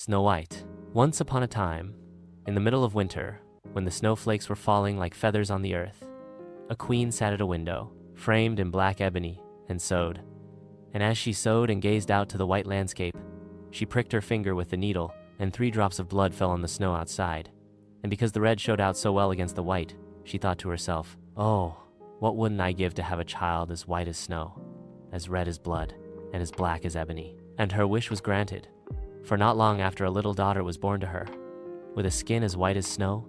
Snow White. Once upon a time, in the middle of winter, when the snowflakes were falling like feathers on the earth, a queen sat at a window, framed in black ebony, and sewed. And as she sewed and gazed out to the white landscape, she pricked her finger with the needle, and 3 drops of blood fell on the snow outside. And because the red showed out so well against the white, she thought to herself, "Oh, what wouldn't I give to have a child as white as snow, as red as blood, and as black as ebony?" And her wish was granted, for not long after a little daughter was born to her, with a skin as white as snow,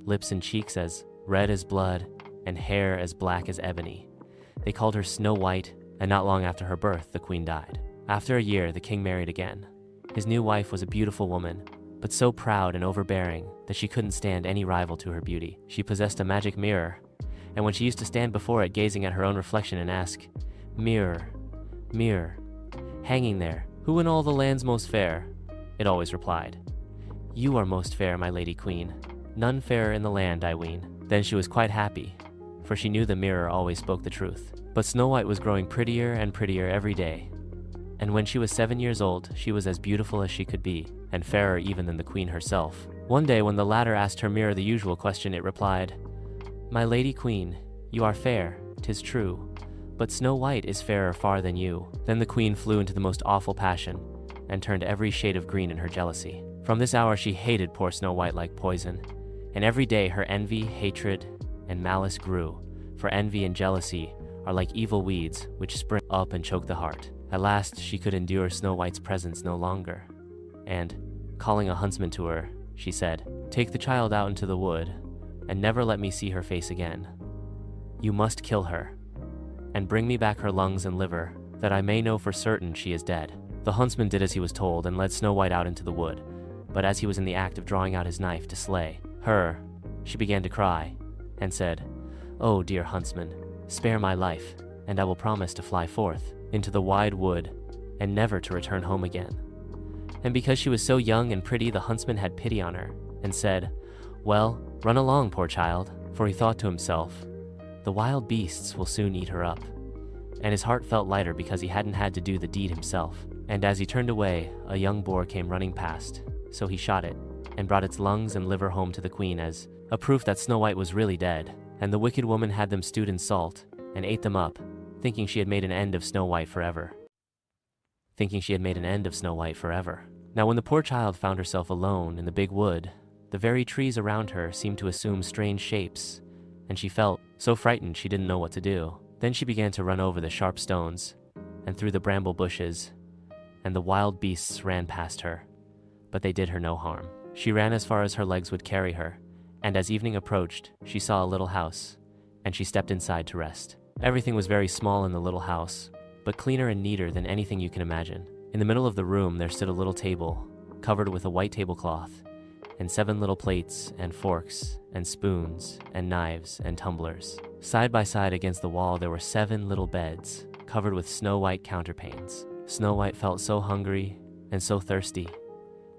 lips and cheeks as red as blood, and hair as black as ebony. They called her Snow White, and not long after her birth, the queen died. After a year, the king married again. His new wife was a beautiful woman, but so proud and overbearing that she couldn't stand any rival to her beauty. She possessed a magic mirror, and when she used to stand before it gazing at her own reflection and ask, "Mirror, mirror, hanging there, who in all the land's most fair?" it always replied, "You are most fair, my lady queen. None fairer in the land, I ween." Then she was quite happy, for she knew the mirror always spoke the truth. But Snow White was growing prettier and prettier every day. And when she was 7 years old, she was as beautiful as she could be, and fairer even than the queen herself. One day when the latter asked her mirror the usual question, it replied, "My lady queen, you are fair, 'tis true, but Snow White is fairer far than you." Then the queen flew into the most awful passion, and turned every shade of green in her jealousy. From this hour she hated poor Snow White like poison, and every day her envy, hatred, and malice grew, for envy and jealousy are like evil weeds which spring up and choke the heart. At last she could endure Snow White's presence no longer, and, calling a huntsman to her, she said, "Take the child out into the wood, and never let me see her face again. You must kill her, and bring me back her lungs and liver, that I may know for certain she is dead." The huntsman did as he was told and led Snow White out into the wood, but as he was in the act of drawing out his knife to slay her, she began to cry, and said, "Oh, dear huntsman, spare my life, and I will promise to fly forth into the wide wood, and never to return home again." And because she was so young and pretty, the huntsman had pity on her, and said, "Well, run along, poor child," for he thought to himself, "The wild beasts will soon eat her up." And his heart felt lighter because he hadn't had to do the deed himself. And as he turned away, a young boar came running past, so he shot it, and brought its lungs and liver home to the queen as a proof that Snow White was really dead. And the wicked woman had them stewed in salt, and ate them up, thinking she had made an end of Snow White forever. Now when the poor child found herself alone in the big wood, the very trees around her seemed to assume strange shapes, and she felt so frightened she didn't know what to do. Then she began to run over the sharp stones, and through the bramble bushes, and the wild beasts ran past her, but they did her no harm. She ran as far as her legs would carry her, and as evening approached, she saw a little house, and she stepped inside to rest. Everything was very small in the little house, but cleaner and neater than anything you can imagine. In the middle of the room there stood a little table, covered with a white tablecloth, and 7 little plates and forks and spoons and knives and tumblers. Side by side against the wall there were 7 little beds, covered with snow-white counterpanes. Snow White felt so hungry and so thirsty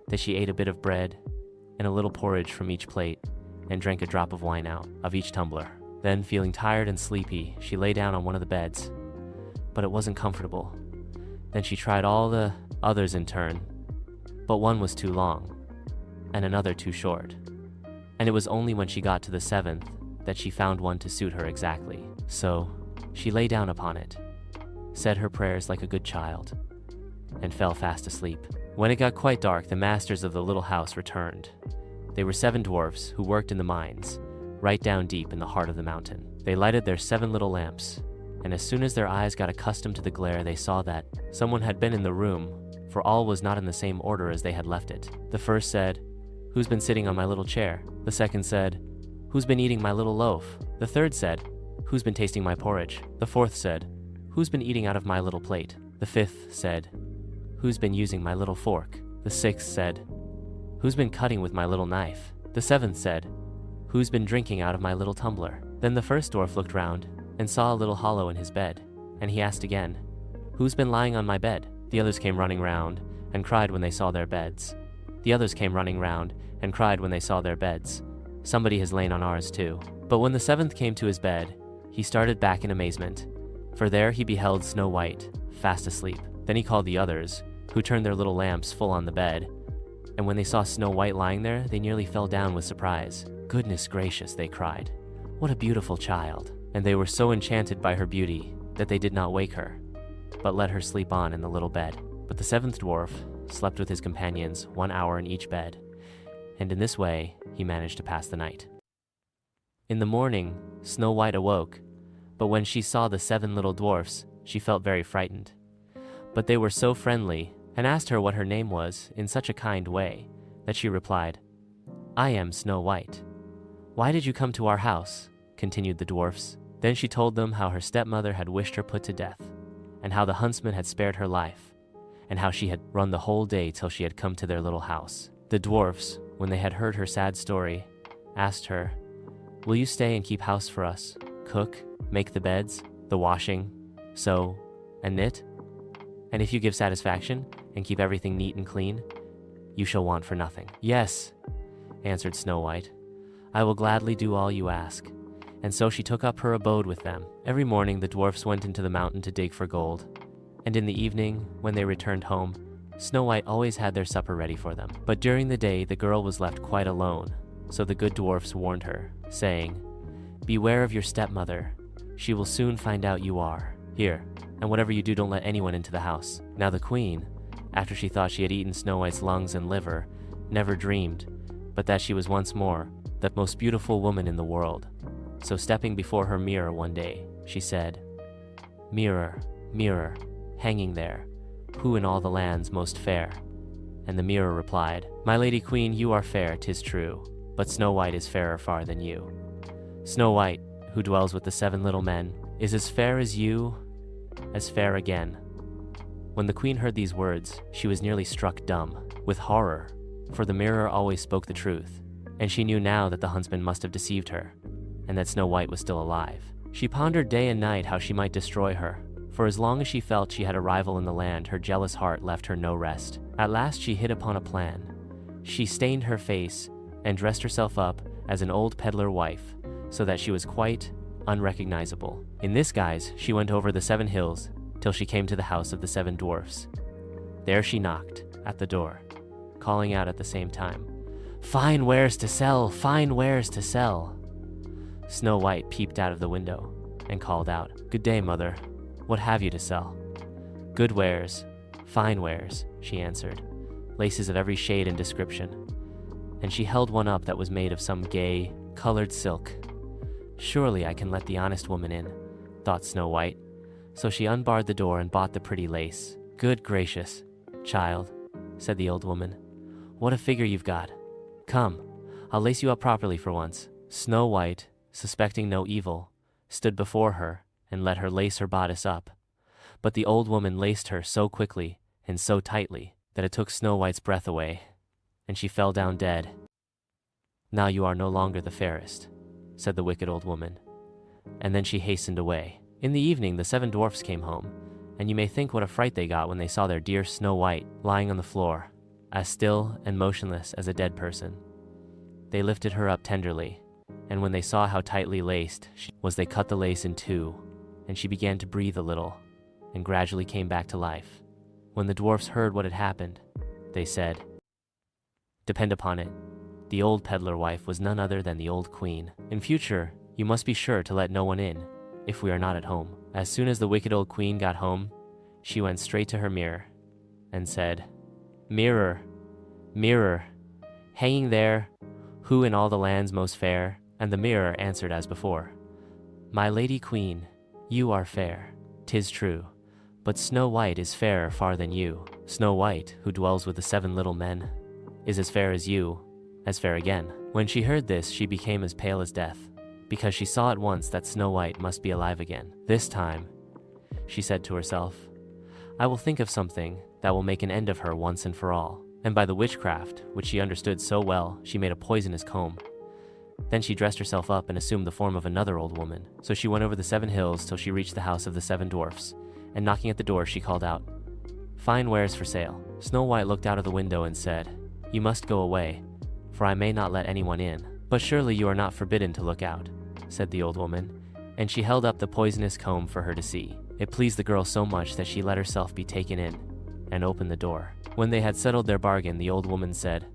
that she ate a bit of bread and a little porridge from each plate, and drank a drop of wine out of each tumbler. Then, feeling tired and sleepy, she lay down on one of the beds, but it wasn't comfortable. Then she tried all the others in turn, but one was too long, and another too short. And it was only when she got to the 7th that she found one to suit her exactly. So, she lay down upon it, said her prayers like a good child, and fell fast asleep. When it got quite dark, the masters of the little house returned. They were 7 dwarfs who worked in the mines, right down deep in the heart of the mountain. They lighted their 7 little lamps, and as soon as their eyes got accustomed to the glare, they saw that someone had been in the room, for all was not in the same order as they had left it. The first said, "Who's been sitting on my little chair?" The second said, "Who's been eating my little loaf?" The third said, "Who's been tasting my porridge?" The fourth said, "Who's been eating out of my little plate?" The fifth said, "Who's been using my little fork?" The sixth said, "Who's been cutting with my little knife?" The seventh said, "Who's been drinking out of my little tumbler?" Then the first dwarf looked round and saw a little hollow in his bed, and he asked again, "Who's been lying on my bed?" The others came running round and cried when they saw their beds. The others came running round and cried when they saw their beds, "Somebody has lain on ours too." But when the 7th came to his bed, he started back in amazement, for there he beheld Snow White, fast asleep. Then he called the others, who turned their little lamps full on the bed, And when they saw Snow White lying there, they nearly fell down with surprise. "Goodness gracious," they cried. "What a beautiful child." And they were so enchanted by her beauty that they did not wake her, but let her sleep on in the little bed. But the seventh dwarf slept with his companions 1 hour in each bed, and in this way he managed to pass the night. In the morning, Snow White awoke, but when she saw the 7 little dwarfs, she felt very frightened. But they were so friendly and asked her what her name was in such a kind way that she replied, "I am Snow White." "Why did you come to our house?" continued the dwarfs. Then she told them how her stepmother had wished her put to death, and how the huntsman had spared her life, and how she had run the whole day till she had come to their little house. The dwarfs, when they had heard her sad story, asked her, "Will you stay and keep house for us, cook, make the beds, the washing, sew, and knit? And if you give satisfaction and keep everything neat and clean, you shall want for nothing." "Yes," answered Snow White, "I will gladly do all you ask." And so she took up her abode with them. Every morning the dwarfs went into the mountain to dig for gold, and in the evening, when they returned home, Snow White always had their supper ready for them. But during the day the girl was left quite alone, so the good dwarfs warned her, saying, "Beware of your stepmother. She will soon find out you are here, and whatever you do, don't let anyone into the house." Now the queen, after she thought she had eaten Snow White's lungs and liver, never dreamed but that she was once more the most beautiful woman in the world. So stepping before her mirror one day, she said, "Mirror, mirror, hanging there, who in all the land's most fair?" And the mirror replied, "My lady queen, you are fair, 'tis true, but Snow White is fairer far than you. Snow White, who dwells with the 7 little men, is as fair as you, as fair again." When the queen heard these words, she was nearly struck dumb with horror, for the mirror always spoke the truth, and she knew now that the huntsman must have deceived her, and that Snow White was still alive. She pondered day and night how she might destroy her, for as long as she felt she had a rival in the land, her jealous heart left her no rest. At last she hit upon a plan. She stained her face and dressed herself up as an old peddler wife, so that she was quite unrecognizable. In this guise, she went over the 7 hills till she came to the house of the 7 dwarfs. There she knocked at the door, calling out at the same time, "Fine wares to sell, fine wares to sell." Snow White peeped out of the window and called out, "Good day, mother. What have you to sell?" "Good wares, fine wares," she answered, "laces of every shade and description." And she held one up that was made of some gay, colored silk. "Surely I can let the honest woman in," thought Snow White. So she unbarred the door and bought the pretty lace. "Good gracious, child," said the old woman, "what a figure you've got. Come, I'll lace you up properly for once." Snow White, suspecting no evil, stood before her and let her lace her bodice up. But the old woman laced her so quickly and so tightly that it took Snow White's breath away, and she fell down dead. "Now you are no longer the fairest," said the wicked old woman, and then she hastened away. In the evening the 7 dwarfs came home, and you may think what a fright they got when they saw their dear Snow White lying on the floor, as still and motionless as a dead person. They lifted her up tenderly, and when they saw how tightly laced she was, they cut the lace in 2, and she began to breathe a little, and gradually came back to life. When the dwarfs heard what had happened, they said, "Depend upon it, the old peddler wife was none other than the old queen. In future, you must be sure to let no one in, if we are not at home." As soon as the wicked old queen got home, she went straight to her mirror and said, "Mirror, mirror, hanging there, who in all the land's most fair?" And the mirror answered as before, "My lady queen, you are fair, 'tis true, but Snow White is fairer far than you. Snow White, who dwells with the 7 little men, is as fair as you, as fair again." When she heard this, she became as pale as death, because she saw at once that Snow White must be alive again. This time, she said to herself, "I will think of something that will make an end of her once and for all." And by the witchcraft, which she understood so well, she made a poisonous comb. Then she dressed herself up and assumed the form of another old woman. So she went over the 7 hills till she reached the house of the 7 dwarfs, and knocking at the door she called out, "Fine wares for sale." Snow White looked out of the window and said, "You must go away, for I may not let anyone in." "But surely you are not forbidden to look out," said the old woman, and she held up the poisonous comb for her to see. It pleased the girl so much that she let herself be taken in, and opened the door. When they had settled their bargain, the old woman said,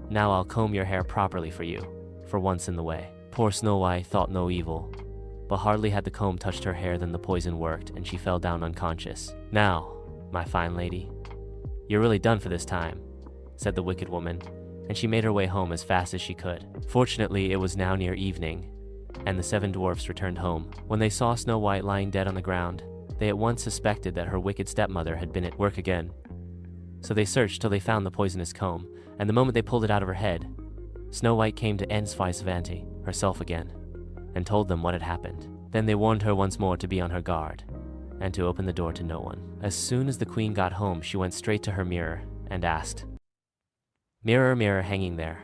"Now I'll comb your hair properly for you, for once in the way." Poor Snow White thought no evil, but hardly had the comb touched her hair than the poison worked and she fell down unconscious. "Now, my fine lady, you're really done for this time," said the wicked woman, and she made her way home as fast as she could. Fortunately, it was now near evening, and the 7 dwarfs returned home. When they saw Snow White lying dead on the ground, they at once suspected that her wicked stepmother had been at work again. So they searched till they found the poisonous comb, and the moment they pulled it out of her head, Snow White came to Ensweisvanti, herself again, and told them what had happened. Then they warned her once more to be on her guard, and to open the door to no one. As soon as the queen got home, she went straight to her mirror and asked, "Mirror, mirror, hanging there,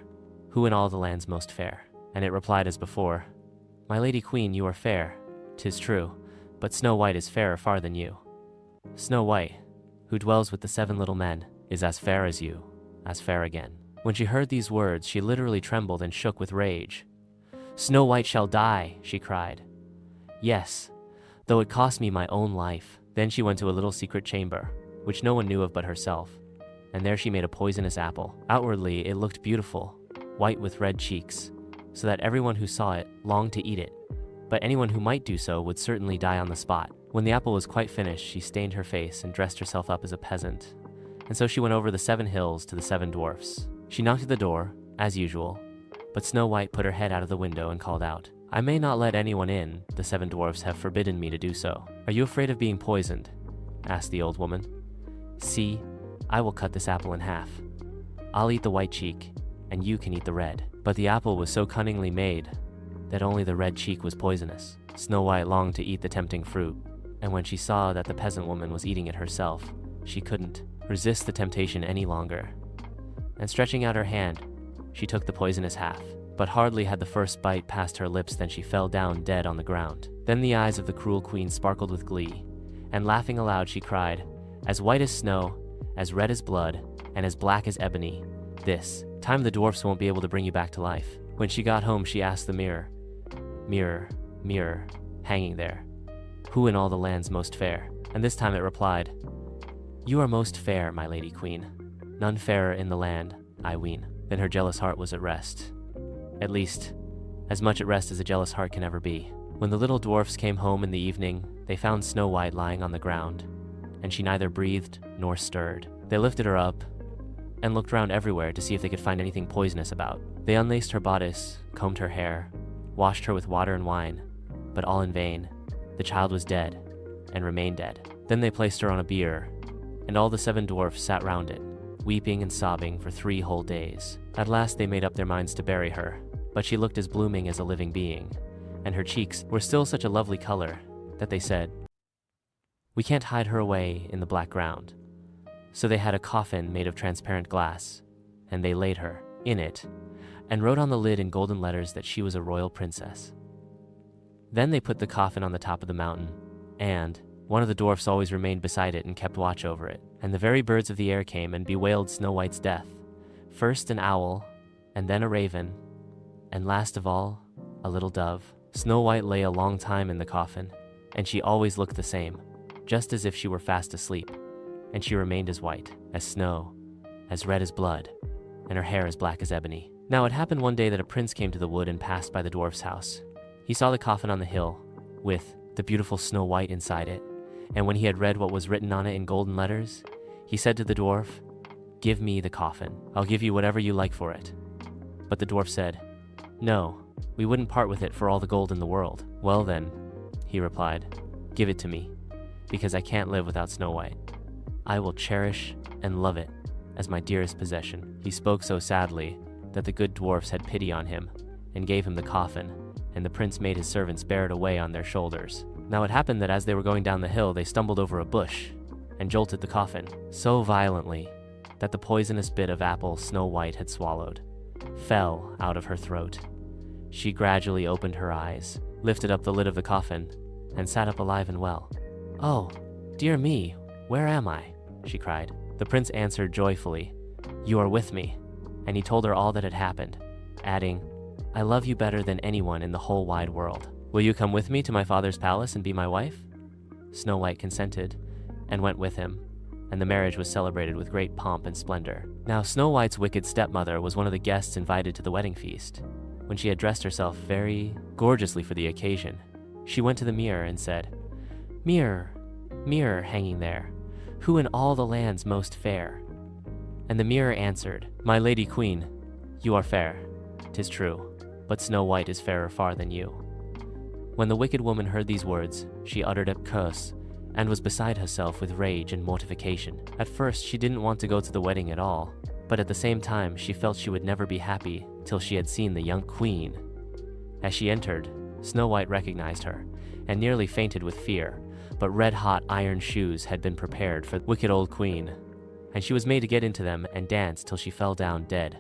who in all the land's most fair?" And it replied as before, "My lady queen, you are fair, 'tis true, but Snow White is fairer far than you. Snow White, who dwells with the 7 little men, is as fair as you, as fair again." When she heard these words, she literally trembled and shook with rage. "Snow White shall die," she cried. "Yes, though it cost me my own life." Then she went to a little secret chamber, which no one knew of but herself, and there she made a poisonous apple. Outwardly, it looked beautiful, white with red cheeks, so that everyone who saw it longed to eat it, but anyone who might do so would certainly die on the spot. When the apple was quite finished, she stained her face and dressed herself up as a peasant, and so she went over the 7 hills to the 7 dwarfs. She knocked at the door, as usual, but Snow White put her head out of the window and called out, "I may not let anyone in, the 7 dwarfs have forbidden me to do so." "Are you afraid of being poisoned?" asked the old woman. "See, I will cut this apple in half. I'll eat the white cheek, and you can eat the red." But the apple was so cunningly made that only the red cheek was poisonous. Snow White longed to eat the tempting fruit, and when she saw that the peasant woman was eating it herself, she couldn't resist the temptation any longer. And stretching out her hand, she took the poisonous half. But hardly had the first bite passed her lips than she fell down dead on the ground. Then the eyes of the cruel queen sparkled with glee, and laughing aloud she cried, "As white as snow, as red as blood, and as black as ebony, this time the dwarfs won't be able to bring you back to life." When she got home, she asked the mirror, "Mirror, mirror, hanging there, who in all the land's most fair?" And this time it replied, "You are most fair, my lady queen. None fairer in the land, I ween." Then her jealous heart was at rest. At least, as much at rest as a jealous heart can ever be. When the little dwarfs came home in the evening, they found Snow White lying on the ground, and she neither breathed nor stirred. They lifted her up and looked round everywhere to see if they could find anything poisonous about. They unlaced her bodice, combed her hair, washed her with water and wine, but all in vain. The child was dead, and remained dead. Then they placed her on a bier, and all the 7 dwarfs sat round it, weeping and sobbing for 3 whole days. At last they made up their minds to bury her, but she looked as blooming as a living being, and her cheeks were still such a lovely color that they said, "We can't hide her away in the black ground." So they had a coffin made of transparent glass, and they laid her in it, and wrote on the lid in golden letters that she was a royal princess. Then they put the coffin on the top of the mountain, and one of the dwarfs always remained beside it and kept watch over it. And the very birds of the air came and bewailed Snow White's death. First an owl, and then a raven, and last of all, a little dove. Snow White lay a long time in the coffin, and she always looked the same, just as if she were fast asleep, and she remained as white as snow, as red as blood, and her hair as black as ebony. Now it happened one day that a prince came to the wood and passed by the dwarf's house. He saw the coffin on the hill, with the beautiful Snow White inside it, and when he had read what was written on it in golden letters, he said to the dwarf, "Give me the coffin. I'll give you whatever you like for it." But the dwarf said, "No, we wouldn't part with it for all the gold in the world." "Well then," he replied, "give it to me, because I can't live without Snow White. I will cherish and love it as my dearest possession." He spoke so sadly that the good dwarfs had pity on him and gave him the coffin, and the prince made his servants bear it away on their shoulders. Now it happened that as they were going down the hill, they stumbled over a bush and jolted the coffin so violently that the poisonous bit of apple Snow White had swallowed fell out of her throat. She gradually opened her eyes, lifted up the lid of the coffin, and sat up alive and well. "Oh, dear me, where am I?" she cried. The prince answered joyfully, "You are with me," and he told her all that had happened, adding, "I love you better than anyone in the whole wide world. Will you come with me to my father's palace and be my wife?" Snow White consented, and went with him, and the marriage was celebrated with great pomp and splendor. Now, Snow White's wicked stepmother was one of the guests invited to the wedding feast. When she had dressed herself very gorgeously for the occasion, she went to the mirror and said, "Mirror, mirror hanging there, who in all the land's most fair?" And the mirror answered, "My lady queen, you are fair, 'tis true, but Snow White is fairer far than you." When the wicked woman heard these words, she uttered a curse and was beside herself with rage and mortification. At first, she didn't want to go to the wedding at all, but at the same time, she felt she would never be happy till she had seen the young queen. As she entered, Snow White recognized her and nearly fainted with fear, but red-hot iron shoes had been prepared for the wicked old queen, and she was made to get into them and dance till she fell down dead.